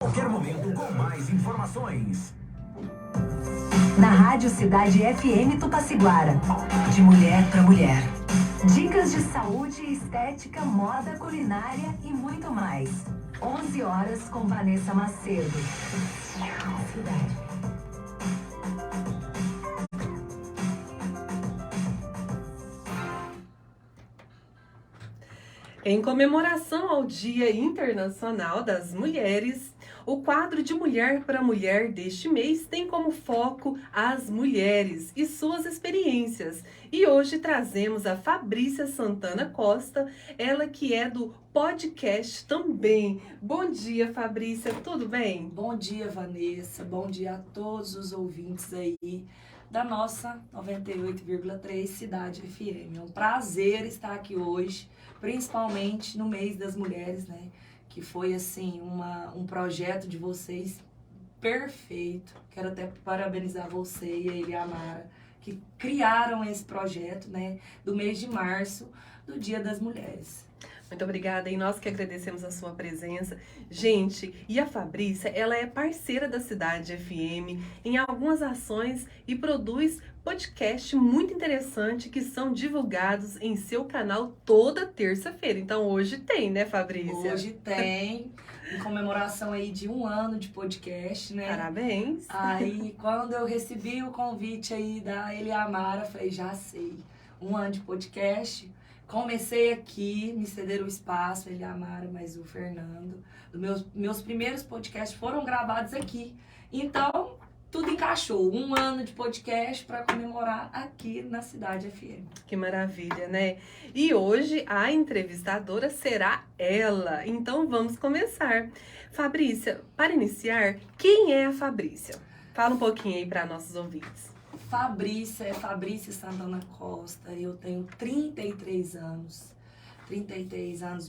qualquer momento com mais informações. Na Rádio Cidade FM Tupaciguara, de mulher para mulher. Dicas de saúde, estética, moda, culinária e muito mais. 11 horas com Vanessa Macedo. Cidade. Em comemoração ao Dia Internacional das Mulheres, o quadro de Mulher para Mulher deste mês tem como foco as mulheres e suas experiências. E hoje trazemos a Fabrícia Santana Costa, ela que é do podcast também. Bom dia, Fabrícia, tudo bem? Bom dia, Vanessa. Bom dia a todos os ouvintes aí da nossa 98,3 Cidade FM. É um prazer estar aqui hoje, principalmente no mês das mulheres, né? Que foi, assim, um projeto de vocês perfeito. Quero até parabenizar você e a Eliamara, que criaram esse projeto, né? Do mês de março, do Dia das Mulheres. Muito obrigada, e nós que agradecemos a sua presença. Gente, e a Fabrícia, ela é parceira da Cidade FM em algumas ações e produz podcast muito interessante que são divulgados em seu canal toda terça-feira. Então hoje tem, né, Fabrícia? Hoje tem, em comemoração aí de 1 ano de podcast, né? Parabéns! Aí, quando eu recebi o convite aí da Eliamara, falei, já sei, 1 ano de podcast. Comecei aqui, me cederam o espaço, ele, a Mara, mas o Fernando. Meus primeiros podcasts foram gravados aqui. Então, tudo encaixou. 1 ano de podcast para comemorar aqui na Cidade FM. Que maravilha, né? E hoje a entrevistadora será ela. Então, vamos começar. Fabrícia, para iniciar, quem é a Fabrícia? Fala um pouquinho aí para nossos ouvintes. Fabrícia é Fabrícia Santana Costa, eu tenho 33 anos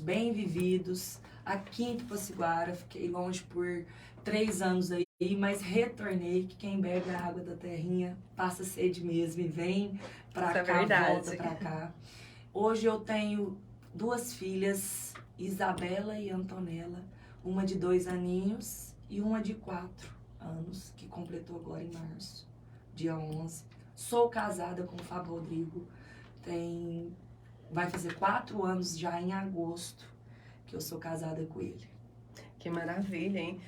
bem vividos, aqui em Tupaciguara, fiquei longe por 3 anos aí, mas retornei, que quem bebe a água da terrinha passa sede mesmo e vem pra Isso cá, é verdade. volta pra cá. Hoje eu tenho 2 filhas, Isabela e Antonella, uma de 2 aninhos e uma de 4 anos, que completou agora em março. Dia 11. Sou casada com o Fábio Rodrigo. Vai fazer 4 anos já em agosto que eu sou casada com ele. Que maravilha, hein?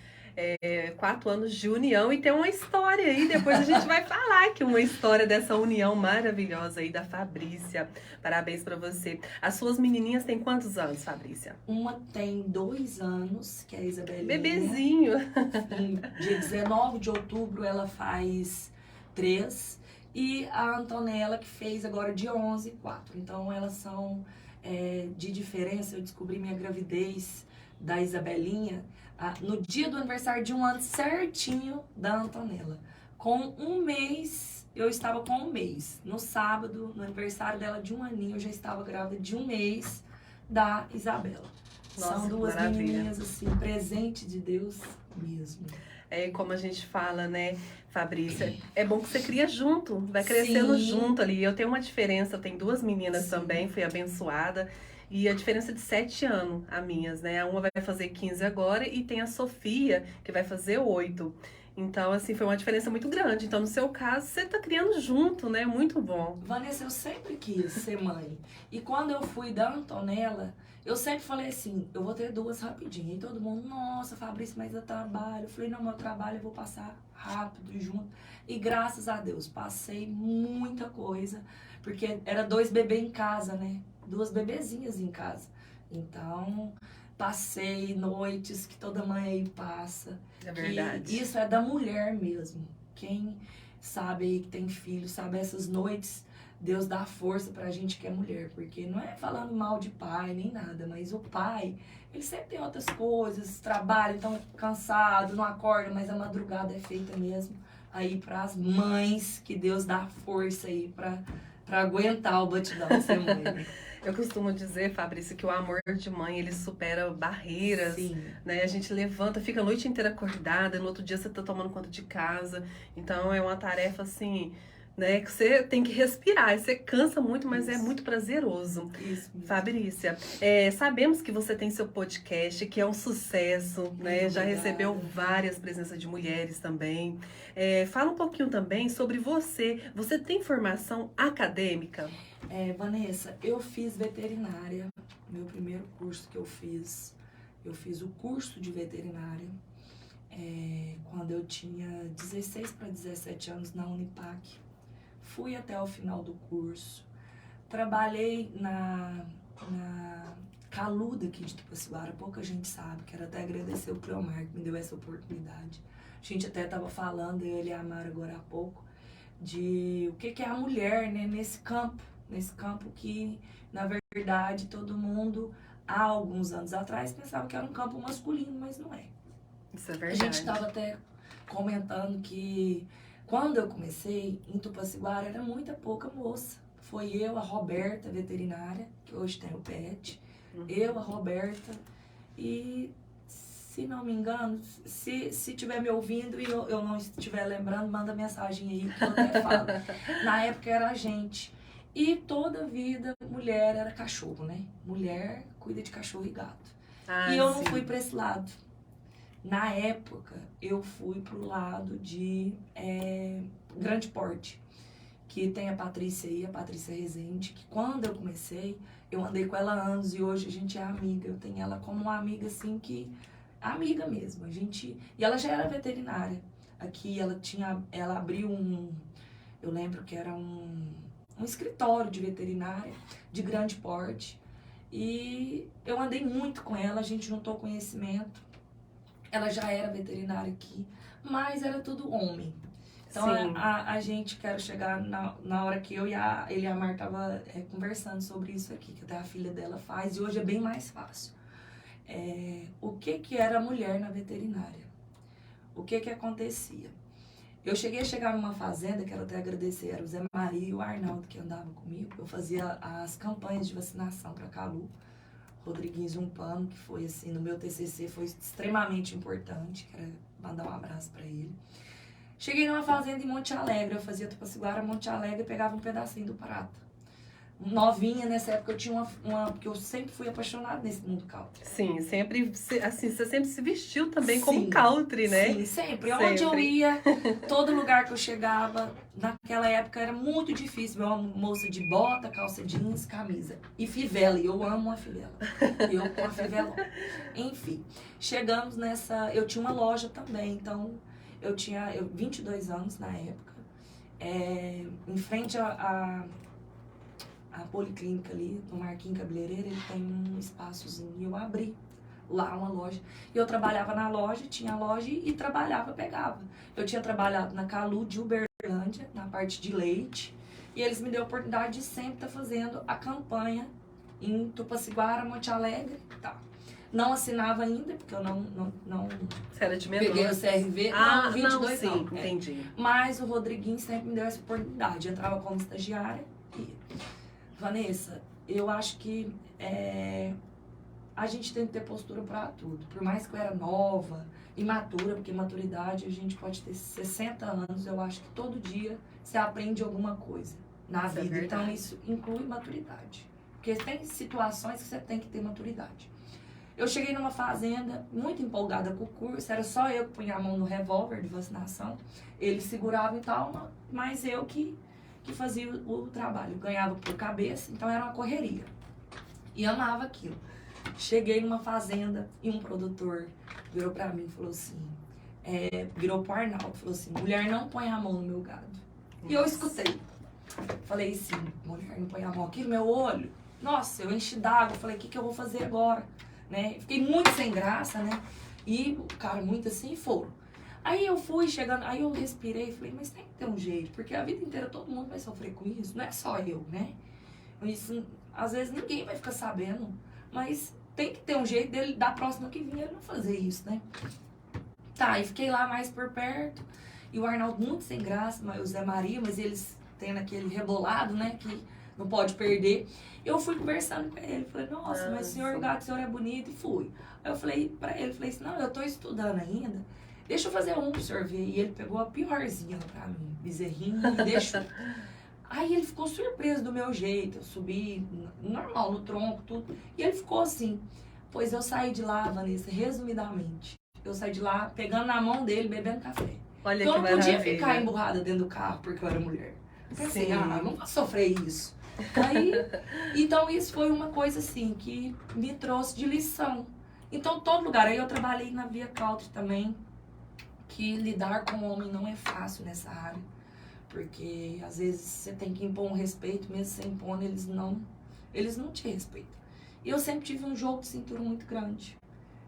4 anos de união e tem uma história aí. Depois a gente vai falar que uma história dessa união maravilhosa aí da Fabrícia. Parabéns pra você. As suas menininhas têm quantos anos, Fabrícia? Uma tem 2 anos, que é a Isabelinha. Bebezinho. Dia 19 de outubro ela faz 3, e a Antonella, que fez agora dia 11, 4. Então elas são de diferença. Eu descobri minha gravidez da Isabelinha no dia do aniversário de 1 ano certinho da Antonella. Com 1 mês, eu estava com 1 mês. No sábado, no aniversário dela de 1 aninho, eu já estava grávida de 1 mês da Isabela. Nossa, são 2 maravilha. menininhas, assim, presente de Deus mesmo. Como a gente fala, né, Fabrícia? É bom que você cria junto, vai crescendo junto ali. Eu tenho uma diferença, eu tenho 2 meninas também, fui abençoada. E a diferença de 7 anos, as minhas, né? Uma vai fazer 15 agora e tem a Sofia, que vai fazer 8. Então, assim, foi uma diferença muito grande. Então, no seu caso, você tá criando junto, né? Muito bom. Vanessa, eu sempre quis ser mãe. E quando eu fui da Antonella, eu sempre falei assim, eu vou ter 2 rapidinho. E todo mundo, nossa, Fabrício, mas eu trabalho. Eu falei, não, meu trabalho eu vou passar rápido junto. E graças a Deus, passei muita coisa. Porque era 2 bebês em casa, né? 2 bebezinhas em casa. Então, passei noites que toda mãe aí passa. É verdade. Isso é da mulher mesmo. Quem sabe aí que tem filho, sabe essas noites, Deus dá força pra gente que é mulher. Porque não é falando mal de pai, nem nada, mas o pai, ele sempre tem outras coisas, trabalha, então cansado, não acorda, mas a madrugada é feita mesmo aí pras mães, que Deus dá força aí pra aguentar o batidão de ser mãe. Eu costumo dizer, Fabrício, que o amor de mãe, ele supera barreiras, né? A gente levanta, fica a noite inteira acordada, no outro dia você tá tomando conta de casa. Então, é uma tarefa, assim, né? Que você tem que respirar. Você cansa muito, mas é muito prazeroso. Isso mesmo. Fabrícia, sabemos que você tem seu podcast, que é um sucesso, né? Já recebeu várias presenças de mulheres também. Fala um pouquinho também sobre você. Você tem formação acadêmica? Vanessa, eu fiz veterinária. Meu primeiro curso que eu fiz o curso de veterinária quando eu tinha 16 para 17 anos na Unipac. Fui até o final do curso. Trabalhei na Caluda aqui de Tupaciguara, pouca gente sabe. Quero até agradecer o Cleomar que me deu essa oportunidade. A gente até estava falando, eu e a Amara agora há pouco, de o que é a mulher, né, nesse campo que, na verdade, todo mundo, há alguns anos atrás, pensava que era um campo masculino, mas não é. Isso é verdade. A gente estava até comentando que quando eu comecei em Tupaciguara era muita pouca moça. Foi eu, a Roberta, veterinária, que hoje tem o PET, eu, a Roberta, e se não me engano, se estiver me ouvindo e eu não estiver lembrando, manda mensagem aí que eu até falo. Na época era a gente. E toda vida, mulher era cachorro, né? Mulher cuida de cachorro e gato. E eu não fui para esse lado. Na época, eu fui pro lado de grande porte, que tem a Patrícia aí, a Patrícia Rezende, que quando eu comecei, eu andei com ela há anos e hoje a gente é amiga. Eu tenho ela como uma amiga, assim, amiga mesmo. E ela já era veterinária. Aqui ela abriu eu lembro que era um escritório de veterinária de grande porte. E eu andei muito com ela, a gente juntou conhecimento. Ela já era veterinária aqui, mas era tudo homem. Então a gente quer chegar na hora que ele e a Mar tava conversando sobre isso aqui, que até a filha dela faz, e hoje é bem mais fácil. O que era mulher na veterinária? O que acontecia? Eu cheguei a chegar numa fazenda, quero até agradecer, era o Zé Maria e o Arnaldo que andavam comigo. Eu fazia as campanhas de vacinação para Calu. Rodriguinho Zumpano, que foi assim, no meu TCC, foi extremamente importante. Quero mandar um abraço para ele. Cheguei numa fazenda em Monte Alegre, eu fazia Tupaciguara, Monte Alegre, e pegava um pedacinho do prata. Novinha, nessa época eu tinha porque eu sempre fui apaixonada nesse mundo country. Sim, sempre, assim, você sempre se vestiu também como country, né? Sim, sempre. Onde eu ia, todo lugar que eu chegava, naquela época era muito difícil. Uma moça de bota, calça jeans, camisa. E fivela, e eu amo a fivela. Eu com a fivela. Enfim, chegamos nessa... Eu tinha uma loja também, então eu tinha 22 anos na época. Em frente a policlínica ali, no Marquinhos Cabeleireiro, ele tem um espaçozinho e eu abri lá uma loja. E eu trabalhava na loja, tinha loja e trabalhava, pegava. Eu tinha trabalhado na Calu de Uberlândia, na parte de leite, e eles me deram a oportunidade de sempre estar fazendo a campanha em Tupaciguara, Monte Alegre e tal. Não assinava ainda, porque eu não Você era de menor? Peguei o CRV, não, 22 sim, não. Entendi. Mas o Rodriguinho sempre me deu essa oportunidade. Eu entrava como estagiária e... Vanessa, eu acho que a gente tem que ter postura para tudo. Por mais que eu era nova, imatura, porque maturidade a gente pode ter 60 anos, eu acho que todo dia você aprende alguma coisa na vida. Então isso inclui maturidade. Porque tem situações que você tem que ter maturidade. Eu cheguei numa fazenda muito empolgada com o curso, era só eu que punha a mão no revólver de vacinação, ele segurava e tal, mas eu que fazia o trabalho, ganhava por cabeça, então era uma correria. E amava aquilo. Cheguei numa fazenda e um produtor virou pra mim e falou assim, virou pro Arnaldo, falou assim, mulher não põe a mão no meu gado. Nossa. E eu escutei. Falei assim, mulher não põe a mão aqui no meu olho. Nossa, eu enchi d'água, falei, o que eu vou fazer agora? Né? Fiquei muito sem graça, né? E o cara muito assim, foram. Aí eu fui chegando, aí eu respirei e falei, mas tem que ter um jeito, porque a vida inteira todo mundo vai sofrer com isso, não é só eu, né? Isso, às vezes ninguém vai ficar sabendo, mas tem que ter um jeito dele, da próxima que vinha, ele não fazer isso, né? Tá, e fiquei lá mais por perto, e o Arnaldo muito sem graça, mas o Zé Maria, mas eles têm aquele rebolado, né, que não pode perder. Eu fui conversando com ele, falei, nossa, mas senhor, o gato, o senhor é bonito, e fui. Aí eu falei pra ele, falei assim, não, eu tô estudando ainda, deixa eu fazer um pro senhor ver. E ele pegou a piorzinha pra mim, bezerrinho, e deixou. Aí ele ficou surpreso do meu jeito, eu subi normal, no tronco, tudo. E ele ficou assim. Pois eu saí de lá, Vanessa, resumidamente. Eu saí de lá pegando na mão dele, bebendo café. Olha Então que eu não podia maravilha. ficar emburrada dentro do carro porque eu era mulher. Eu pensei, Sim. não vou sofrer isso. Aí, então isso foi uma coisa assim que me trouxe de lição. Então todo lugar, aí eu trabalhei na Via Country também, que lidar com homem não é fácil nessa área. Porque às vezes você tem que impor um respeito, mesmo sem impor, eles não te respeitam. E eu sempre tive um jogo de cintura muito grande,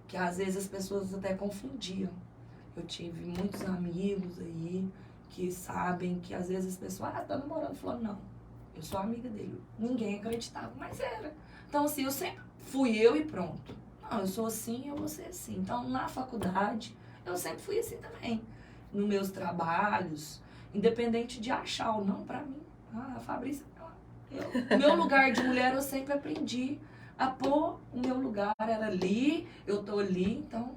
que às vezes as pessoas até confundiam. Eu tive muitos amigos aí que sabem que às vezes as pessoas, tá namorando, falando, não, eu sou amiga dele. Ninguém acreditava, mas era. Então assim, eu sempre fui eu e pronto. Não, eu sou assim, eu vou ser assim. Então na faculdade, eu sempre fui assim também. Nos meus trabalhos, independente de achar ou não, pra mim, a Fabrícia, o meu lugar de mulher eu sempre aprendi a pôr o meu lugar, era ali, eu tô ali, então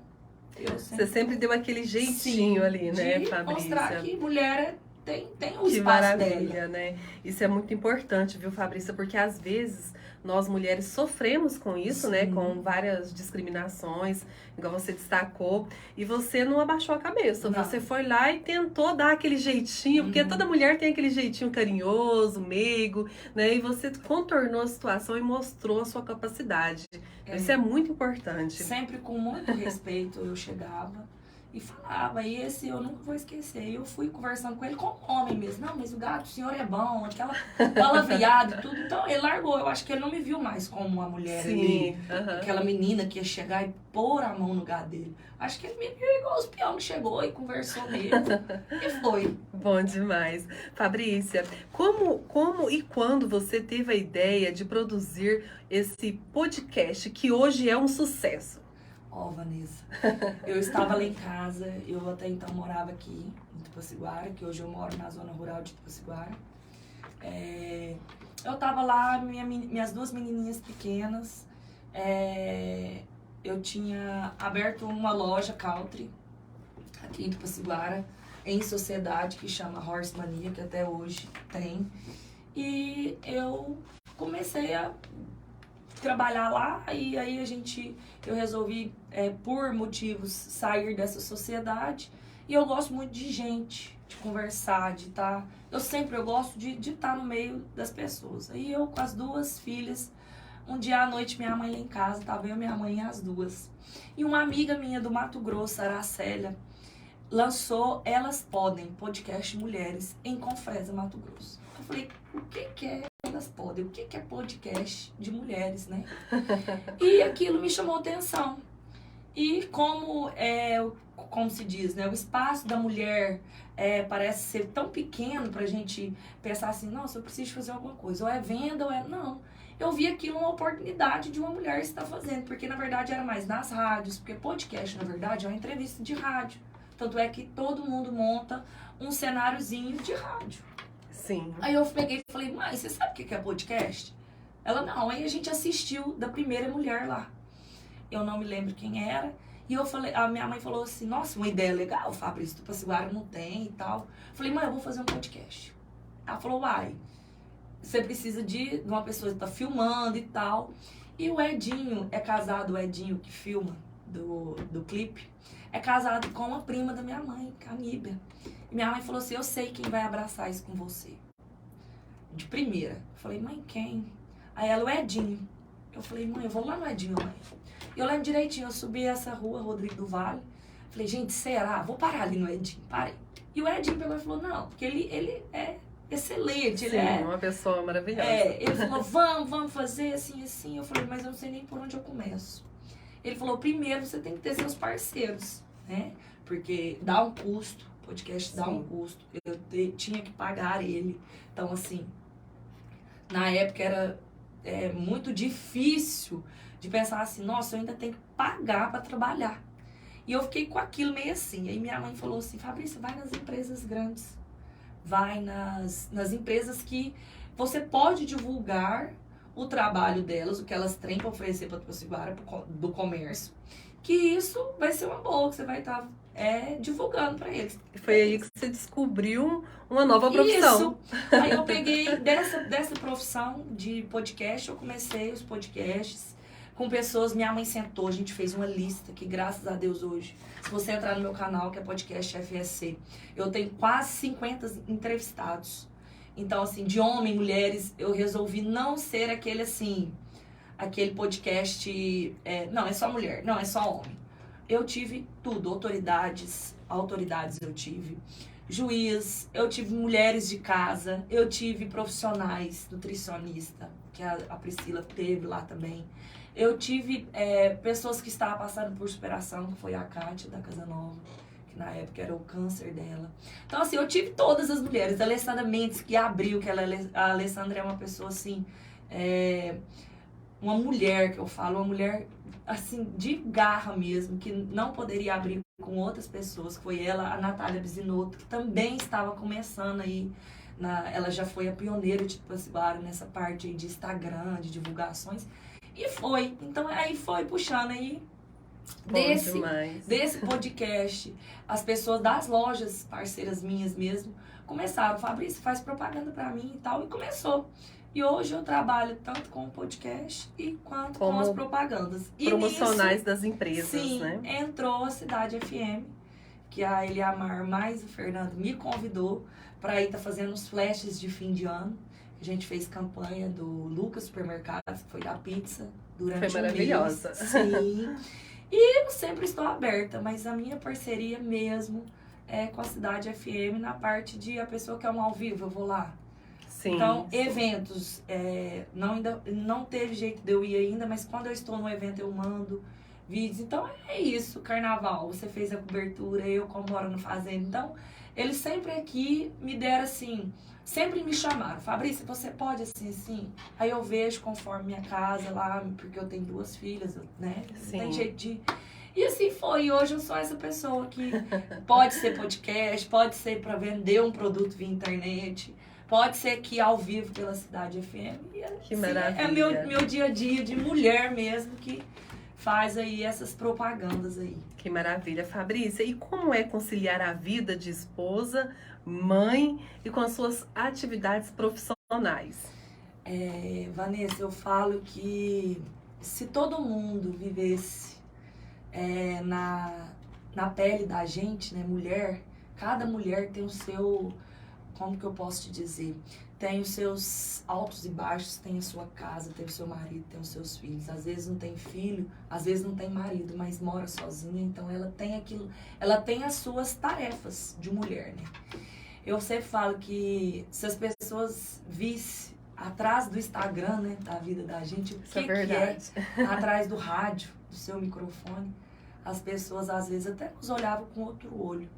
eu sempre... Você sempre deu aquele jeitinho ali, né, de Fabrícia? mostrar que mulher tem o Que espaço maravilha, dela. né? Isso é muito importante, viu, Fabrícia? Porque às vezes nós mulheres sofremos com isso, né? Com várias discriminações, igual você destacou, e você não abaixou a cabeça. Não. Você foi lá e tentou dar aquele jeitinho, porque toda mulher tem aquele jeitinho carinhoso, meigo, né? E você contornou a situação e mostrou a sua capacidade. Isso é muito importante. Sempre com muito respeito eu chegava e falava, e esse eu nunca vou esquecer. Eu fui conversando com ele como homem mesmo. Não, mas o gato, o senhor é bom, aquela palavreada e tudo. Então ele largou. Eu acho que ele não me viu mais como uma mulher ali. Aquela menina que ia chegar e pôr a mão no lugar dele. Acho que ele me viu igual os peão que chegou e conversou mesmo. E foi. Bom demais. Fabrícia, como e quando você teve a ideia de produzir esse podcast que hoje é um sucesso? Ó, Vanessa, eu estava lá em casa, eu até então morava aqui em Tupaciguara, que hoje eu moro na zona rural de Tupaciguara. Eu estava lá, minhas duas menininhas pequenas, eu tinha aberto uma loja country aqui em Tupaciguara, em sociedade, que chama Horse Mania, que até hoje tem. E eu comecei a trabalhar lá e aí eu resolvi, por motivos, sair dessa sociedade. E eu gosto muito de gente, de conversar, de estar... Eu gosto de estar no meio das pessoas. Aí eu com as duas filhas, um dia à noite minha mãe lá em casa, tava eu e minha mãe as duas. E uma amiga minha do Mato Grosso, Aracélia, lançou Elas Podem, podcast Mulheres, em Confresa, Mato Grosso. Eu falei, o que é Elas Podem? O que é podcast de mulheres, né? E aquilo me chamou atenção. E como se diz, né? O espaço da mulher parece ser tão pequeno pra gente pensar assim, nossa, eu preciso fazer alguma coisa. Ou é venda, ou é... Não. Eu vi aquilo uma oportunidade de uma mulher estar fazendo. Porque, na verdade, era mais nas rádios. Porque podcast, na verdade, é uma entrevista de rádio. Tanto é que todo mundo monta um cenáriozinho de rádio. Sim. Aí eu peguei e falei, mãe, você sabe o que é podcast? Ela, não. Aí a gente assistiu da primeira mulher lá. Eu não me lembro quem era. E eu falei, a minha mãe falou assim, nossa, uma ideia legal, Fabrício, Tupaciguara não tem e tal. Falei, mãe, eu vou fazer um podcast. Ela falou, uai, você precisa de uma pessoa que tá filmando e tal. E o Edinho é casado, o Edinho que filma do clipe, é casado com uma prima da minha mãe, a Níbia. E minha mãe falou assim, eu sei quem vai abraçar isso com você. De primeira. Eu falei, mãe, quem? Aí ela, o Edinho. Eu falei, mãe, eu vou lá no Edinho, mãe. E eu lembro direitinho, eu subi essa rua, Rodrigo do Vale. Falei, gente, será? Vou parar ali no Edinho. Parei. E o Edinho pegou e falou, não, porque ele é excelente. Sim, ele é uma pessoa maravilhosa. Ele falou, vamos fazer assim, assim. Eu falei, mas eu não sei nem por onde eu começo. Ele falou, primeiro você tem que ter seus parceiros, né? Porque dá um custo, podcast dá um custo. Eu tinha que pagar ele. Então, assim, na época era muito difícil de pensar assim, nossa, eu ainda tenho que pagar para trabalhar. E eu fiquei com aquilo meio assim. Aí minha mãe falou assim, Fabrícia, vai nas empresas grandes. Vai nas empresas que você pode divulgar o trabalho delas, o que elas têm para oferecer para Tupaciguara, do comércio. Que isso vai ser uma boa, que você vai estar divulgando para eles. E foi aí que você descobriu uma nova profissão. Isso. Aí eu peguei dessa profissão de podcast, eu comecei os podcasts com pessoas, minha mãe sentou, a gente fez uma lista que, graças a Deus, hoje, se você entrar no meu canal, que é Podcast FSC, eu tenho quase 50 entrevistados. Então, assim, de homem, mulheres, eu resolvi não ser aquele, assim, aquele podcast, não, é só mulher, não, é só homem. Eu tive tudo, autoridades eu tive, juiz, eu tive mulheres de casa, eu tive profissionais, nutricionista, que a Priscila teve lá também. Eu tive pessoas que estavam passando por superação, que foi a Kátia da Casa Nova, que na época era o câncer dela. Então, assim, eu tive todas as mulheres. A Alessandra Mendes, que abriu, a Alessandra é uma pessoa, assim, uma mulher, que eu falo, uma mulher, assim, de garra mesmo, que não poderia abrir com outras pessoas, que foi ela, a Natália Bisinotto, que também estava começando aí, ela já foi a pioneira de Tupaciara nessa parte aí de Instagram, de divulgações. E foi. Então, aí foi puxando aí desse podcast. As pessoas das lojas, parceiras minhas mesmo, começaram. Fabrício, faz propaganda pra mim e tal. E começou. E hoje eu trabalho tanto com o podcast quanto com as propagandas. Promocionais das empresas, sim, né? Entrou a Cidade FM, que a Eliamar mais o Fernando me convidou para ir fazendo os flashes de fim de ano. A gente fez campanha do Lucas Supermercados, que foi da pizza, durante foi maravilhosa. Um mês. Sim. E eu sempre estou aberta, mas a minha parceria mesmo é com a Cidade FM na parte de a pessoa quer um ao vivo, eu vou lá. Sim, então, sim. Eventos, não teve jeito de eu ir ainda, mas quando eu estou no evento eu mando vídeos. Então, é isso, carnaval, você fez a cobertura, eu como moro no fazenda. Então, eles sempre aqui me deram assim... Sempre me chamaram, Fabrício, você pode assim, assim? Aí eu vejo conforme minha casa lá, porque eu tenho 2 filhas, né? Sim. Não tem jeito de... E assim foi, e hoje eu sou essa pessoa que pode ser podcast, pode ser para vender um produto via internet, pode ser aqui ao vivo pela Cidade FM. E, que assim, maravilha. É meu dia a dia de mulher mesmo que faz aí essas propagandas aí. Que maravilha, Fabrícia. E como é conciliar a vida de esposa, mãe e com as suas atividades profissionais? Vanessa, eu falo que se todo mundo vivesse na pele da gente, né, mulher, cada mulher tem o seu, como que eu posso te dizer? Tem os seus altos e baixos, tem a sua casa, tem o seu marido, tem os seus filhos. Às vezes não tem filho, às vezes não tem marido, mas mora sozinha, então ela tem aquilo, ela tem as suas tarefas de mulher, né? Eu sempre falo que se as pessoas vissem atrás do Instagram, né, da vida da gente, o que é atrás do rádio, do seu microfone, as pessoas às vezes até nos olhavam com outro olho.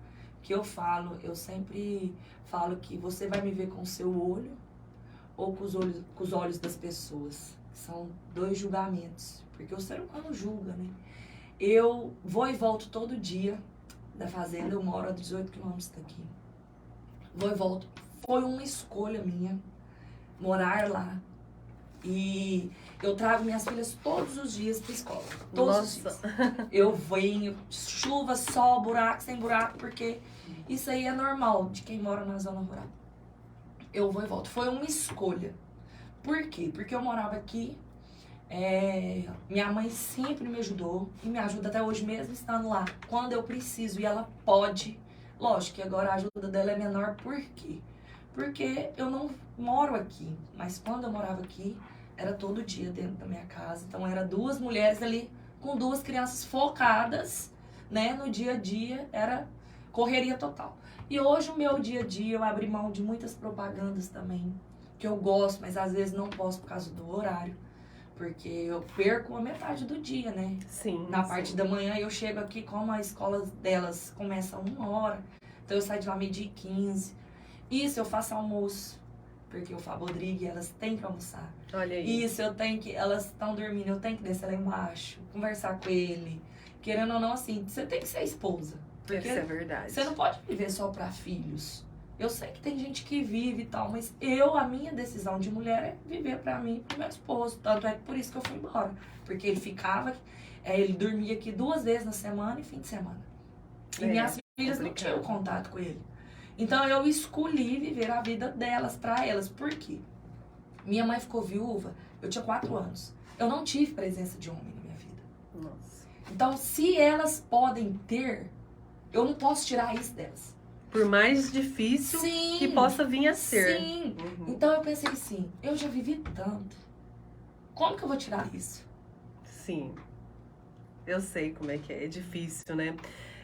Que eu sempre falo que você vai me ver com o seu olho ou com os olhos das pessoas. São 2 julgamentos, porque o ser humano julga, né? Eu vou e volto todo dia da fazenda, eu moro a 18 quilômetros daqui. Vou e volto. Foi uma escolha minha morar lá. E eu trago minhas filhas todos os dias pra escola. Todos os dias. Eu venho, chuva, sol, buraco, sem buraco, porque isso aí é normal de quem mora na zona rural. Eu vou e volto. Foi uma escolha. Por quê? Porque eu morava aqui, minha mãe sempre me ajudou e me ajuda até hoje mesmo estando lá. Quando eu preciso e ela pode. Lógico que agora a ajuda dela é menor, por quê? Porque eu não moro aqui, mas quando eu morava aqui, era todo dia dentro da minha casa. Então, era 2 mulheres ali com 2 crianças focadas, né? No dia a dia, era correria total. E hoje, o meu dia a dia, eu abri mão de muitas propagandas também, que eu gosto, mas às vezes não posso por causa do horário. Porque eu perco a metade do dia, né? Sim. Na parte da manhã, eu chego aqui, como a escola delas começa 1h, então eu saio de lá 12h15. Isso, eu faço almoço, porque o Fábio Rodrigues, elas têm que almoçar. Olha aí. Isso, elas estão dormindo, eu tenho que descer lá embaixo, conversar com ele. Querendo ou não, assim, você tem que ser esposa. Porque isso é verdade. Você não pode viver só para filhos. Eu sei que tem gente que vive e tal, mas a minha decisão de mulher é viver para mim e pro meu esposo. Tanto é por isso que eu fui embora. Porque ele ficava, ele dormia aqui 2 vezes na semana e fim de semana. E minhas filhas não tinham contato com ele. Então eu escolhi viver a vida delas, pra elas. Por quê? Minha mãe ficou viúva, eu tinha 4 anos. Eu não tive presença de homem na minha vida. Nossa. Então, se elas podem ter, eu não posso tirar isso delas. Por mais difícil que possa vir a ser. Sim. Então eu pensei assim, eu já vivi tanto. Como que eu vou tirar isso? Sim. Eu sei como é que é. É difícil, né?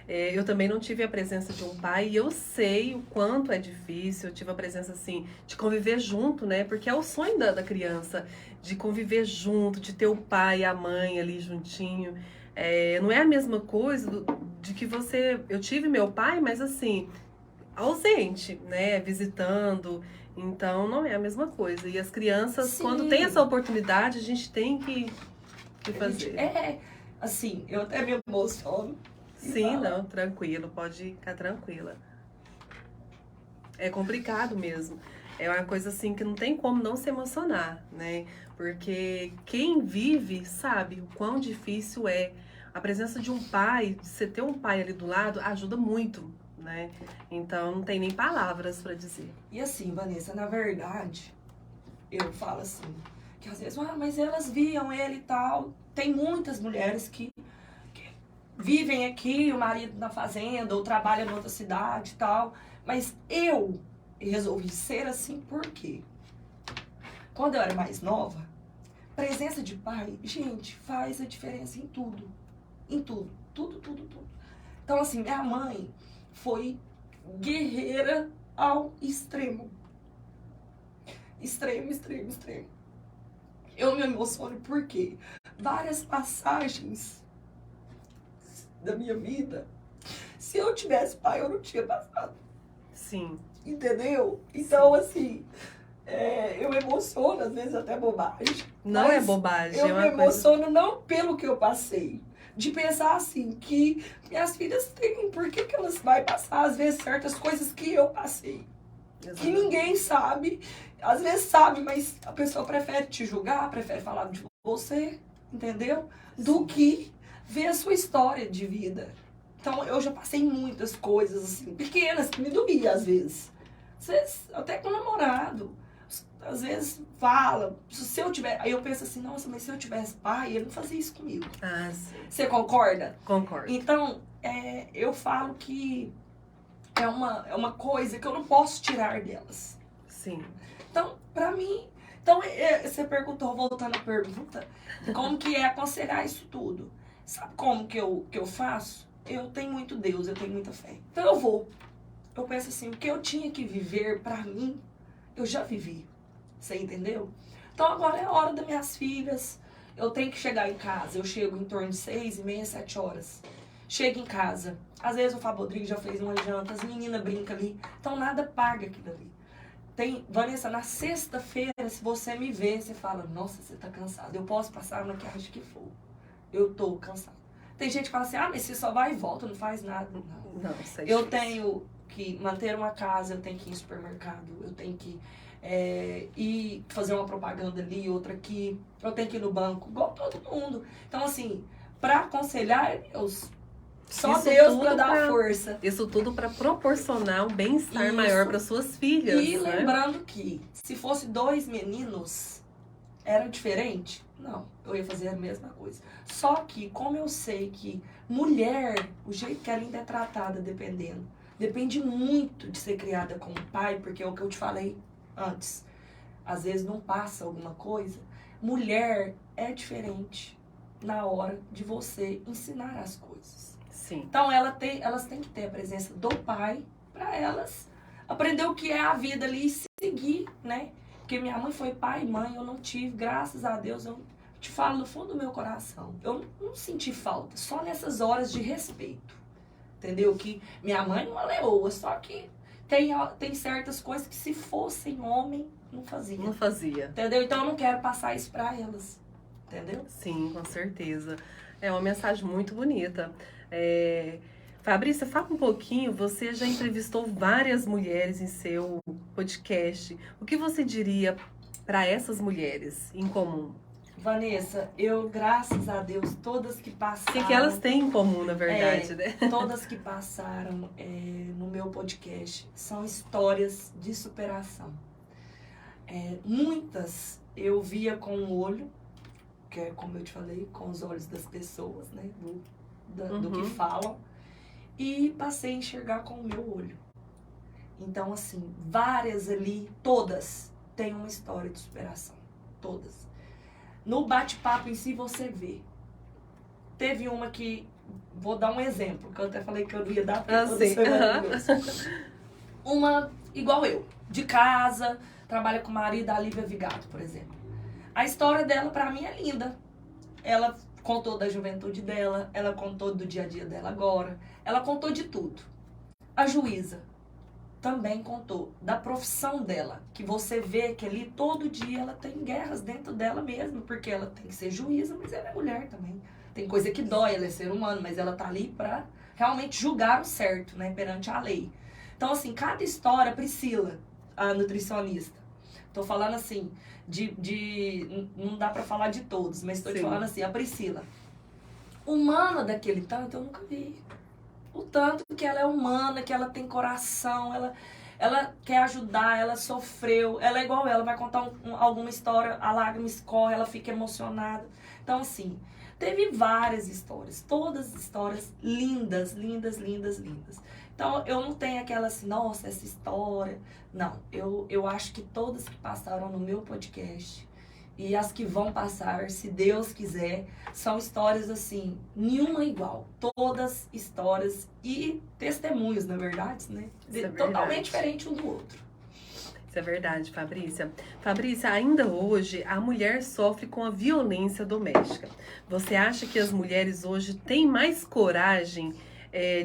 Eu também não tive a presença de um pai e eu sei o quanto é difícil. Eu tive a presença, assim, de conviver junto, né? Porque é o sonho da criança, de conviver junto, de ter o pai e a mãe ali juntinho. Não é a mesma coisa de que você... Eu tive meu pai, mas assim, ausente, né? Visitando. Então, não é a mesma coisa. E as crianças, quando tem essa oportunidade, a gente tem que fazer. Assim, eu até me emociono. Sim, não, tranquilo, pode ficar tranquila. É complicado mesmo. É uma coisa assim que não tem como não se emocionar, né? Porque quem vive sabe o quão difícil é. A presença de um pai, de você ter um pai ali do lado, ajuda muito, né? Então não tem nem palavras para dizer. E assim, Vanessa, na verdade, eu falo assim, que às vezes, mas elas viam ele e tal. Tem muitas mulheres que vivem aqui, o marido na fazenda, ou trabalha em outra cidade e tal. Mas eu resolvi ser assim, por quê? Quando eu era mais nova, presença de pai, gente, faz a diferença em tudo. Em tudo. Tudo. Então, assim, minha mãe foi guerreira ao extremo. Extremo. Eu me emociono porque várias passagens da minha vida, se eu tivesse pai, eu não tinha passado. Sim. Entendeu? Então, assim, eu me emociono, às vezes até bobagem. Não é bobagem, eu é uma me emociono coisa... não pelo que eu passei, de pensar assim, que minhas filhas têm, por que elas vão passar, às vezes, certas coisas que eu passei. Exatamente. Que ninguém sabe, às vezes sabe, mas a pessoa prefere te julgar, prefere falar de você, entendeu? Do que ver a sua história de vida. Então, eu já passei muitas coisas, assim, pequenas, que me doía, às vezes. Às vezes, até com o namorado. Às vezes, fala. Se eu tiver... Aí eu penso assim, nossa, mas se eu tivesse pai, ele não fazia isso comigo. Ah, sim. Você concorda? Concordo. Então, eu falo que é uma coisa que eu não posso tirar delas. Sim. Então, pra mim... Então, você perguntou, voltando à pergunta, como que é aconselhar isso tudo? Sabe como que eu faço? Eu tenho muito Deus, eu tenho muita fé. Então eu vou. Eu penso assim, o que eu tinha que viver pra mim, eu já vivi. Você entendeu? Então agora é a hora das minhas filhas. Eu tenho que chegar em casa. Eu chego em torno de 6h30, 7 horas. Chego em casa. Às vezes o Fábio Rodrigues já fez uma janta, as meninas brincam ali. Então nada paga aquilo ali. Vanessa, na sexta-feira, se você me ver, você fala, nossa, você tá cansada. Eu posso passar a maquiagem que for. Eu tô cansada. Tem gente que fala assim, mas você só vai e volta, não faz nada. Não, isso é eu difícil. tenho que manter uma casa, eu tenho que ir no supermercado, eu tenho que ir fazer uma propaganda ali, outra aqui, eu tenho que ir no banco, igual todo mundo. Então, assim, pra aconselhar é Deus. Só Isso Deus tudo pra dar força. Isso tudo para proporcionar um bem-estar maior para suas filhas. E né? lembrando que, se fosse 2 meninos, era diferente? Não, eu ia fazer a mesma coisa. Só que, como eu sei que mulher, o jeito que ela ainda é tratada, depende muito de ser criada com o pai, porque é o que eu te falei antes. Às vezes não passa alguma coisa. Mulher é diferente na hora de você ensinar as coisas. Sim. Então, elas têm que ter a presença do pai para elas aprender o que é a vida ali e seguir, né? Porque minha mãe foi pai e mãe, eu não tive, graças a Deus, eu te falo do fundo do meu coração. Eu não senti falta, só nessas horas de respeito. Entendeu? Que minha mãe é uma leoa, só que tem certas coisas que se fossem homem, não fazia. Não fazia. Entendeu? Então eu não quero passar isso pra elas. Entendeu? Sim, com certeza. É uma mensagem muito bonita. Fabrícia, fala um pouquinho, você já entrevistou várias mulheres em seu podcast. O que você diria para essas mulheres em comum? Vanessa, eu, graças a Deus, todas que O passaram... que elas têm em comum, na verdade, né? Todas que passaram no meu podcast são histórias de superação. Muitas eu via com o olho, que é como eu te falei, com os olhos das pessoas, né? Do que falam. E passei a enxergar com o meu olho. Então, assim, várias ali, todas, têm uma história de superação. Todas. No bate-papo em si, você vê. Teve uma que... Vou dar um exemplo, que eu até falei que eu não ia dar pra todos. Uma igual eu, de casa, trabalha com o marido, a Lívia Vigato, por exemplo. A história dela, pra mim, é linda. Ela contou da juventude dela, ela contou do dia a dia dela agora, ela contou de tudo. A Juíza também contou da profissão dela, que você vê que ali todo dia ela tem guerras dentro dela mesma, porque ela tem que ser juíza, mas ela é mulher também. Tem coisa que dói, ela é ser humano, mas ela tá ali pra realmente julgar o certo, né, perante a lei. Então, assim, cada história, Priscila, a nutricionista, tô falando assim, não dá pra falar de todos, mas tô te falando assim, a Priscila, humana daquele tanto, eu nunca vi. O tanto que ela é humana, que ela tem coração, ela quer ajudar, ela sofreu, ela é igual ela, vai contar alguma história, a lágrima escorre, ela fica emocionada. Então, assim, teve várias histórias, todas histórias lindas, lindas, lindas, lindas. Então, eu não tenho aquela assim, nossa, essa história. Não, eu acho que todas que passaram no meu podcast e as que vão passar, se Deus quiser, são histórias assim, nenhuma igual. Todas histórias e testemunhos, na verdade, né? Totalmente diferente um do outro. Isso é verdade, Fabrícia. Fabrícia, ainda hoje a mulher sofre com a violência doméstica. Você acha que as mulheres hoje têm mais coragem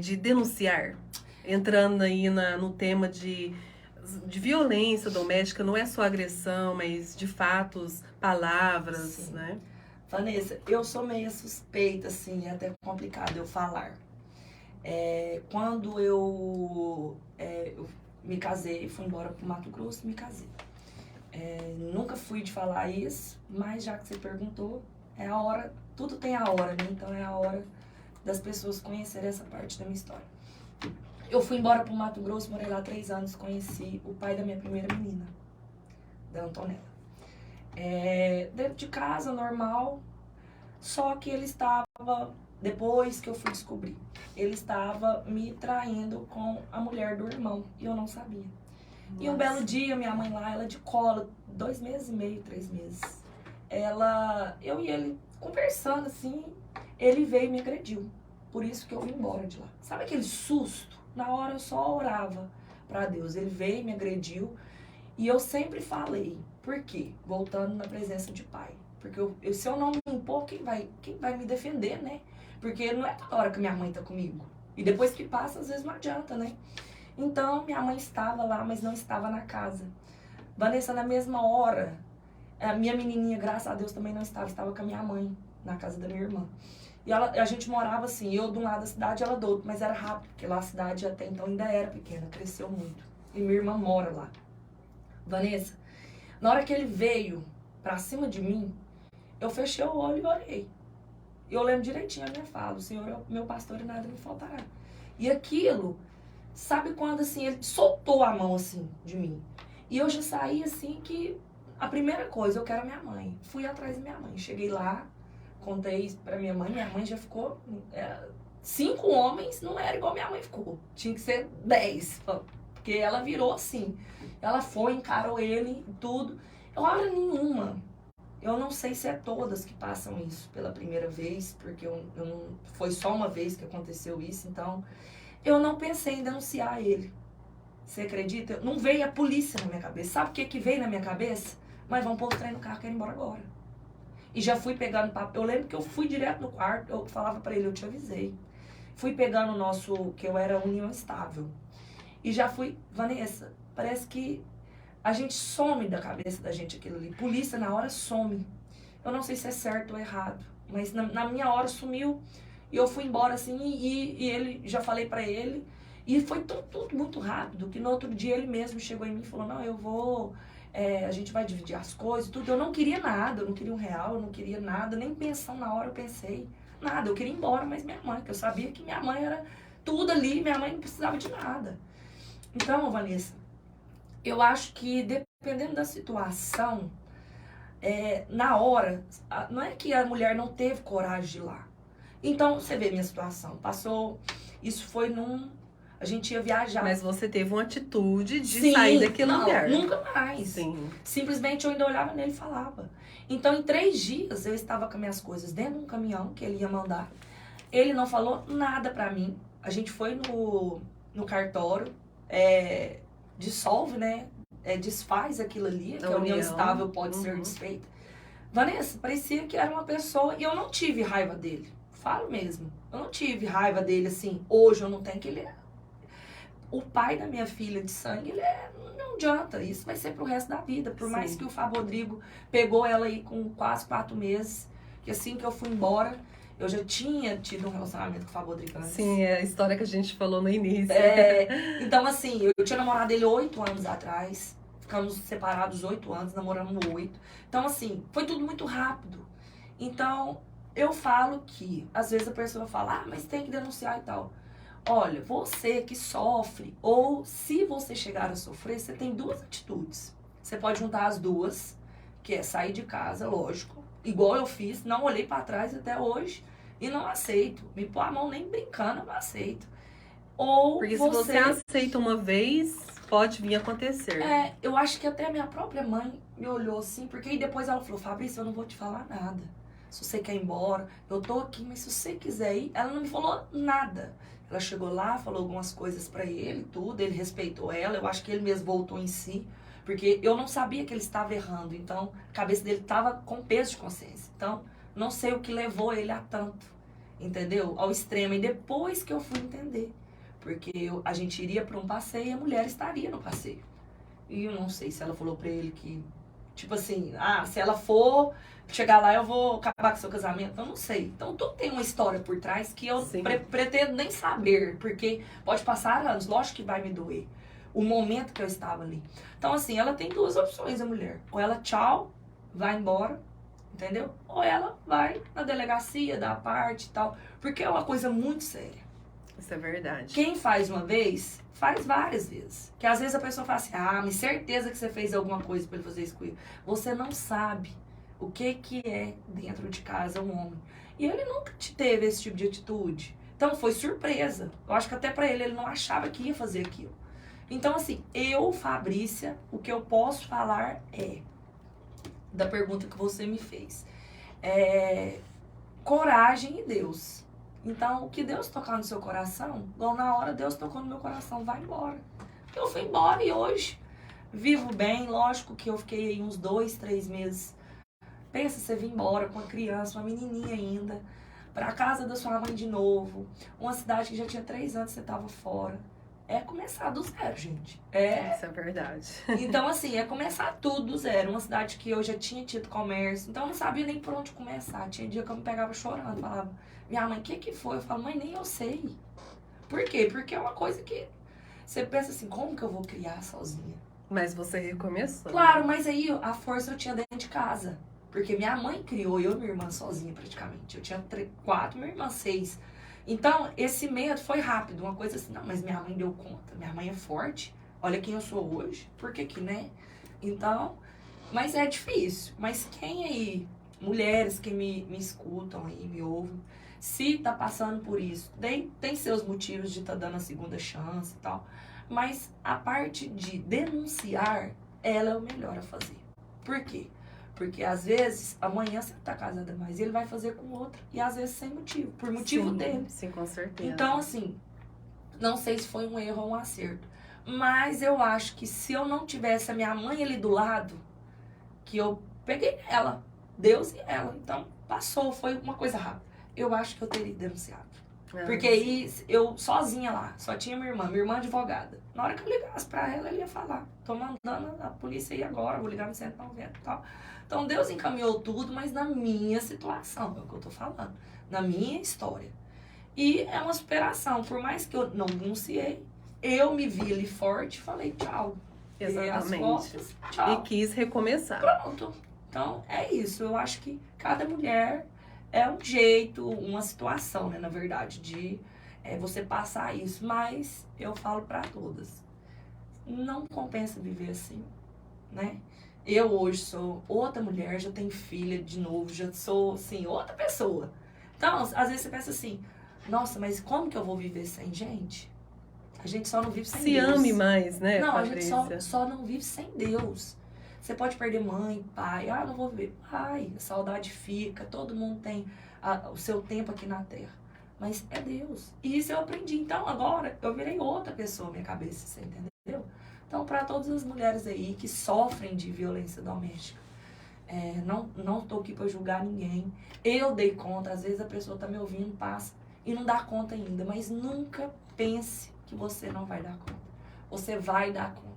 de denunciar? Entrando aí no tema de violência doméstica, não é só agressão, mas de fatos, palavras, Sim. né? Vanessa, eu sou meio suspeita, assim, é até complicado eu falar. Quando eu me casei, fui embora pro Mato Grosso e me casei. Nunca fui de falar isso, mas já que você perguntou, é a hora, tudo tem a hora, né? Então é a hora das pessoas conhecerem essa parte da minha história. Eu fui embora pro Mato Grosso, morei lá 3 anos, conheci o pai da minha primeira menina, da Antonella. Dentro de casa, normal, só que ele estava, depois que eu fui descobrir, ele estava me traindo com a mulher do irmão, e eu não sabia. Nossa. E um belo dia, minha mãe lá, ela de colo, 2 meses e meio, 3 meses, eu e ele conversando assim, ele veio e me agrediu, por isso que eu vim embora de lá. Sabe aquele susto? Na hora eu só orava pra Deus, ele veio e me agrediu, e eu sempre falei, por quê? Voltando na presença de pai. Porque se eu não me impor, quem vai me defender, né? Porque não é toda hora que minha mãe tá comigo. E depois que passa, às vezes não adianta, né? Então, minha mãe estava lá, mas não estava na casa. Vanessa, na mesma hora, a minha menininha, graças a Deus, também não estava com a minha mãe, na casa da minha irmã. E a gente morava assim, eu de um lado da cidade, ela do outro, mas era rápido, porque lá a cidade até então ainda era pequena, cresceu muito. E minha irmã mora lá. Vanessa, na hora que ele veio pra cima de mim, eu fechei o olho e orei. Eu lembro direitinho a minha fala, o Senhor é o meu pastor e nada me faltará. E aquilo, sabe quando assim, ele soltou a mão assim de mim. E eu já saí assim que, a primeira coisa, eu quero a minha mãe. Fui atrás da minha mãe, cheguei lá, contei pra minha mãe já ficou... 5 homens não era igual minha mãe ficou, tinha que ser 10, porque ela virou assim. Ela foi, encarou ele e tudo. Hora nenhuma. Eu não sei se é todas que passam isso pela primeira vez, porque eu não, foi só uma vez que aconteceu isso, então eu não pensei em denunciar ele. Você acredita? Não veio a polícia na minha cabeça. Sabe o que veio na minha cabeça? Mas vamos pôr o trem no carro, quero ir embora agora. E já fui pegando papo. Eu lembro que eu fui direto no quarto, eu falava pra ele, eu te avisei. Fui pegando o nosso, que eu era união estável. E já fui, Vanessa, parece que a gente some da cabeça da gente aquilo ali. Polícia na hora some. Eu não sei se é certo ou errado, mas na minha hora sumiu. E eu fui embora assim, e ele, já falei pra ele. E foi tudo muito rápido, que no outro dia ele mesmo chegou em mim e falou, não, eu vou a gente vai dividir as coisas, tudo. Eu não queria nada, eu não queria R$1, eu não queria nada, nem pensão na hora eu pensei. Nada, eu queria ir embora, mas minha mãe, que eu sabia que minha mãe era tudo ali, minha mãe não precisava de nada. Então, Vanessa, eu acho que dependendo da situação, na hora, não é que a mulher não teve coragem de ir lá. Então, você vê minha situação, isso foi a gente ia viajar. Mas você teve uma atitude de Sim, sair daquele lugar. Nunca mais. Sim. Simplesmente eu ainda olhava nele e falava. Então, em 3 dias, eu estava com minhas coisas dentro de um caminhão que ele ia mandar. Ele não falou nada pra mim. A gente foi no cartório, dissolve, né? Desfaz aquilo ali, que a união estável pode ser desfeita. Vanessa, parecia que era uma pessoa, e eu não tive raiva dele. Falo mesmo. Eu não tive raiva dele, assim, hoje eu não tenho, que ele é o pai da minha filha de sangue, não adianta, isso vai ser pro resto da vida. Por mais que o Fábio Rodrigo pegou ela aí com quase 4 meses, que assim que eu fui embora, eu já tinha tido um relacionamento com o Fábio Rodrigo antes. Sim, é a história que a gente falou no início. Então assim, eu tinha namorado ele 8 anos atrás, ficamos separados 8 anos, namoramos 8. Então assim, foi tudo muito rápido. Então, eu falo que, às vezes a pessoa fala, mas tem que denunciar e tal. Olha, você que sofre, ou se você chegar a sofrer, você tem 2 atitudes. Você pode juntar as 2, que é sair de casa, lógico, igual eu fiz, não olhei pra trás até hoje e não aceito. Me pôr a mão nem brincando, eu não aceito. Ou porque se você aceita uma vez, pode vir a acontecer. Eu acho que até a minha própria mãe me olhou assim, porque aí depois ela falou, Fabrício, eu não vou te falar nada. Se você quer ir embora, eu tô aqui, mas se você quiser ir, ela não me falou nada. Ela chegou lá, falou algumas coisas pra ele, tudo, ele respeitou ela, eu acho que ele mesmo voltou em si, porque eu não sabia que ele estava errando, então a cabeça dele estava com peso de consciência. Então, não sei o que levou ele a tanto, entendeu? Ao extremo. E depois que eu fui entender, porque a gente iria pra um passeio e a mulher estaria no passeio. E eu não sei se ela falou pra ele que, tipo assim, se ela for chegar lá eu vou acabar com o seu casamento, eu não sei. Então tudo tem uma história por trás que eu pretendo nem saber, porque pode passar anos, lógico que vai me doer o momento que eu estava ali. Então assim, ela tem 2 opções, a mulher. Ou ela tchau, vai embora, entendeu? Ou ela vai na delegacia, dá a parte e tal, porque é uma coisa muito séria. Isso é verdade. Quem faz uma vez, faz várias vezes. Que às vezes a pessoa fala assim, mas certeza que você fez alguma coisa pra ele fazer isso com ele. Você não sabe o que é dentro de casa um homem. E ele nunca teve esse tipo de atitude. Então foi surpresa. Eu acho que até pra ele não achava que ia fazer aquilo. Então assim, Fabrícia, o que eu posso falar da pergunta que você me fez. Coragem e Deus. Então, o que Deus tocar no seu coração, igual na hora Deus tocou no meu coração, vai embora. Eu fui embora e hoje vivo bem. Lógico que eu fiquei aí uns 2, 3 meses. Pensa você vir embora com uma criança, uma menininha ainda, pra casa da sua mãe de novo, uma cidade que já tinha 3 anos que você tava fora. É começar do zero, gente. Isso é verdade. Então, assim, é começar tudo do zero. Uma cidade que eu já tinha tido comércio, então eu não sabia nem por onde começar. Tinha dia que eu me pegava chorando, falava, minha mãe, o que foi? Eu falo, mãe, nem eu sei. Por quê? Porque é uma coisa que você pensa assim, como que eu vou criar sozinha? Mas você recomeçou. Claro, mas aí a força eu tinha dentro de casa. Porque minha mãe criou eu e minha irmã sozinha praticamente. Eu tinha 4, minha irmã 6. Então, esse medo foi rápido. Uma coisa assim, não, mas minha mãe deu conta. Minha mãe é forte. Olha quem eu sou hoje. Por que, né? Então, mas é difícil. Mas quem aí, mulheres que me escutam aí, me ouvem, se tá passando por isso, tem seus motivos de tá dando a segunda chance e tal. Mas a parte de denunciar, ela é o melhor a fazer. Por quê? Porque às vezes, amanhã você tá casada mais e ele vai fazer com outra. E às vezes sem motivo, por motivo dele. Sim, com certeza. Então, assim, não sei se foi um erro ou um acerto. Mas eu acho que se eu não tivesse a minha mãe ali do lado, que eu peguei ela, Deus e ela. Então, passou, foi uma coisa rápida. Eu acho que eu teria denunciado. Porque aí, eu sozinha lá, só tinha minha irmã advogada. Na hora que eu ligasse pra ela, ela ia falar, tô mandando a polícia aí agora, vou ligar no 190 e tal. Então, Deus encaminhou tudo, mas na minha situação, é o que eu tô falando, na minha história. E é uma superação, por mais que eu não denunciei, eu me vi ali forte e falei tchau. Exatamente. as costas, tchau. E quis recomeçar. Pronto. Então, é isso. Eu acho que cada mulher é um jeito, uma situação, né, na verdade, de você passar isso. Mas eu falo pra todas, não compensa viver assim, né? Eu hoje sou outra mulher, já tenho filha de novo, já sou, assim, outra pessoa. Então, às vezes você pensa assim, nossa, mas como que eu vou viver sem gente? A gente só não vive sem Se Deus. ame mais, né, Não, Fabrícia? a gente só não vive sem Deus. Você pode perder mãe, pai, não vou viver. Ai, a saudade fica, todo mundo tem o seu tempo aqui na Terra. Mas é Deus. E isso eu aprendi. Então, agora, eu virei outra pessoa na minha cabeça, você entendeu? Então, para todas as mulheres aí que sofrem de violência doméstica, não tô aqui para julgar ninguém. Eu dei conta, às vezes a pessoa tá me ouvindo, passa e não dá conta ainda. Mas nunca pense que você não vai dar conta. Você vai dar conta.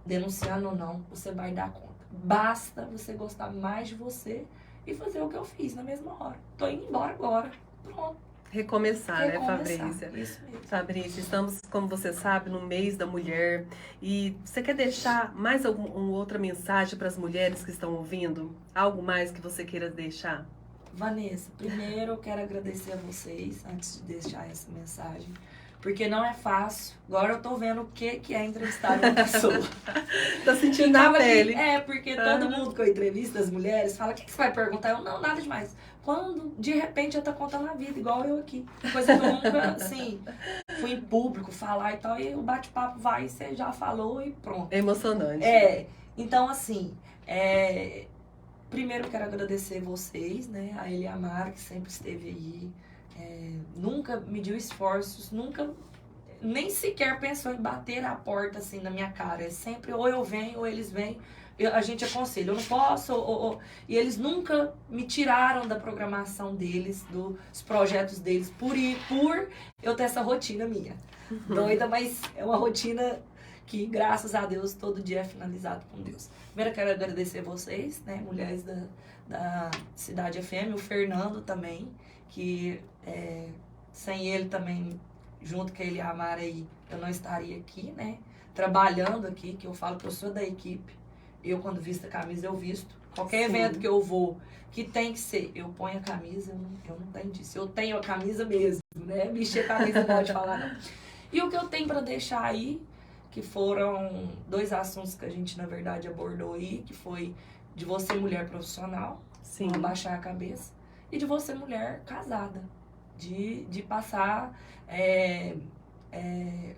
Denunciando ou não, você vai dar conta. Basta você gostar mais de você e fazer o que eu fiz na mesma hora. Tô indo embora agora. Pronto. Recomeçar, né, Fabrícia? Isso mesmo. Fabrícia, estamos, como você sabe, no mês da mulher. E você quer deixar mais alguma outra mensagem para as mulheres que estão ouvindo? Algo mais que você queira deixar? Vanessa, primeiro eu quero agradecer a vocês, antes de deixar essa mensagem, porque não é fácil. Agora eu tô vendo o que é entrevistar uma pessoa. Tô sentindo na pele. Porque todo mundo que eu entrevisto, as mulheres, fala, o que você vai perguntar? Eu, não, nada demais. Quando, de repente, eu tô contando a vida, igual eu aqui. Coisa que eu nunca, assim, fui em público falar e tal, e o bate-papo vai, você já falou e pronto. É emocionante. Então, assim, primeiro eu quero agradecer vocês, né, a Eliamara, que sempre esteve aí, nunca mediu esforços, nunca, nem sequer pensou em bater a porta, assim, na minha cara. É sempre, ou eu venho, ou eles vêm, a gente aconselha, eu não posso, e eles nunca me tiraram da programação deles, dos projetos deles, por eu ter essa rotina minha. Doida, mas é uma rotina que, graças a Deus, todo dia é finalizado com Deus. Primeiro, eu quero agradecer vocês, né, mulheres da Cidade FM, o Fernando também, que sem ele também, junto com ele e a Mara aí, eu não estaria aqui, né, trabalhando aqui, que eu falo que eu sou da equipe. Eu, quando visto a camisa, eu visto. Qualquer evento que eu vou, que tem que ser, eu ponho a camisa, eu não tenho disso. Eu tenho a camisa mesmo, né? Mexer a camisa não pode falar, não. E o que eu tenho para deixar aí, que foram 2 assuntos que a gente, na verdade, abordou aí, que foi de você, mulher profissional, Sim. não baixar a cabeça, e de você, mulher casada, de passar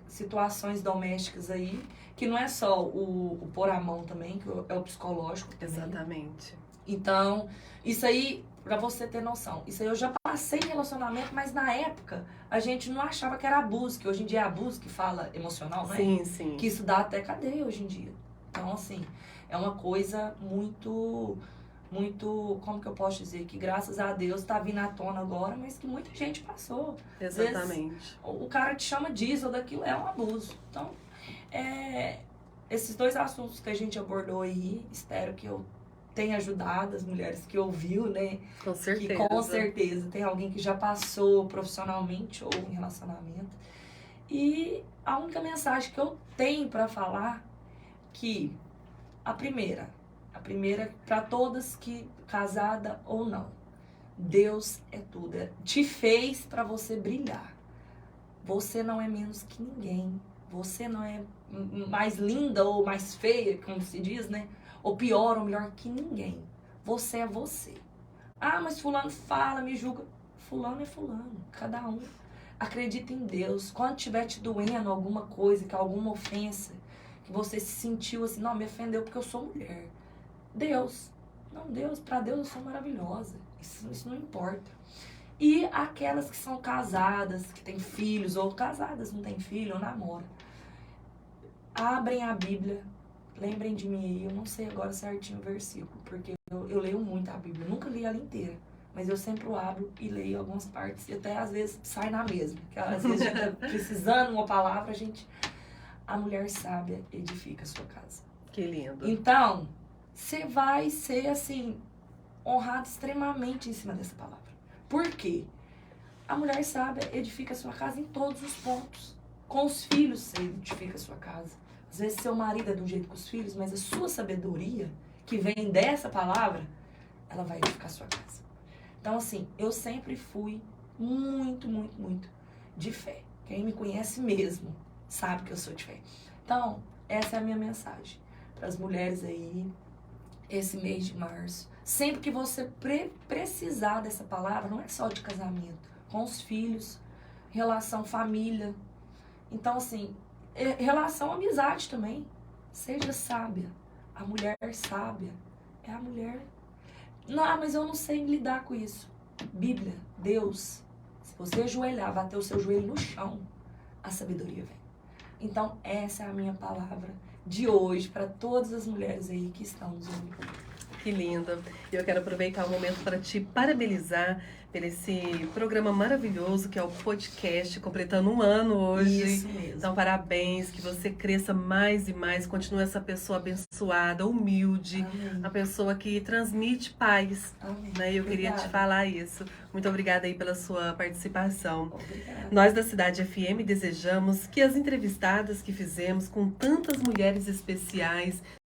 situações domésticas aí, que não é só o pôr a mão também, que é o psicológico também. Exatamente. Então, isso aí, pra você ter noção, isso aí eu já passei em relacionamento, mas na época a gente não achava que era abuso, que hoje em dia é abuso que fala emocional, né? Sim, sim. Que isso dá até cadeia hoje em dia. Então, assim, é uma coisa muito, como que eu posso dizer, que graças a Deus tá vindo à tona agora, mas que muita gente passou. Exatamente. Às vezes, o cara te chama disso ou daquilo, é um abuso. Então, esses 2 assuntos que a gente abordou aí, espero que eu tenha ajudado as mulheres que ouviu, né? Com certeza. Que com certeza tem alguém que já passou profissionalmente ou em relacionamento. E a única mensagem que eu tenho para falar, que a primeira para todas, que casada ou não, Deus é tudo. Te fez para você brilhar. Você não é menos que ninguém. Você não é mais linda ou mais feia, como se diz, né? Ou pior ou melhor que ninguém. Você é você. Mas fulano fala, me julga. Fulano é fulano. Cada um acredita em Deus. Quando estiver te doendo alguma coisa, que alguma ofensa, que você se sentiu assim, não, me ofendeu porque eu sou mulher. Deus. Não, pra Deus eu sou maravilhosa. Isso não importa. E aquelas que são casadas, que têm filhos, ou casadas, não têm filho, ou namoram. Abrem a Bíblia. Lembrem de mim aí, eu não sei agora certinho o versículo, porque eu leio muito a Bíblia. Eu nunca li ela inteira, mas eu sempre abro e leio algumas partes. E até às vezes sai na mesma. Porque às vezes a gente tá precisando uma palavra, a mulher sábia edifica a sua casa. Que lindo. Então, você vai ser, assim, honrado extremamente em cima dessa palavra. Por quê? A mulher sábia edifica a sua casa em todos os pontos. Com os filhos, você edifica a sua casa. Às vezes seu marido é de um jeito com os filhos, mas a sua sabedoria, que vem dessa palavra, ela vai edificar a sua casa. Então, assim, eu sempre fui muito, muito, muito de fé. Quem me conhece mesmo sabe que eu sou de fé. Então, essa é a minha mensagem para as mulheres aí, esse mês de março. Sempre que você precisar dessa palavra, não é só de casamento, com os filhos, relação família. Então, assim, relação amizade também. Seja sábia. A mulher sábia é a mulher. Não, mas eu não sei lidar com isso. Bíblia, Deus, se você ajoelhar, bater o seu joelho no chão, a sabedoria vem. Então, essa é a minha palavra de hoje para todas as mulheres aí que estão nos ouvindo. Que linda. Eu quero aproveitar o momento para te parabenizar por esse programa maravilhoso que é o podcast, completando 1 ano hoje. Isso mesmo. Então, parabéns, que você cresça mais e mais, continue essa pessoa abençoada, humilde, Amém. a pessoa que transmite paz. Amém. Né? Eu queria te Obrigada. falar isso. Muito obrigada aí pela sua participação. Obrigada. Nós da Cidade FM desejamos que as entrevistadas que fizemos com tantas mulheres especiais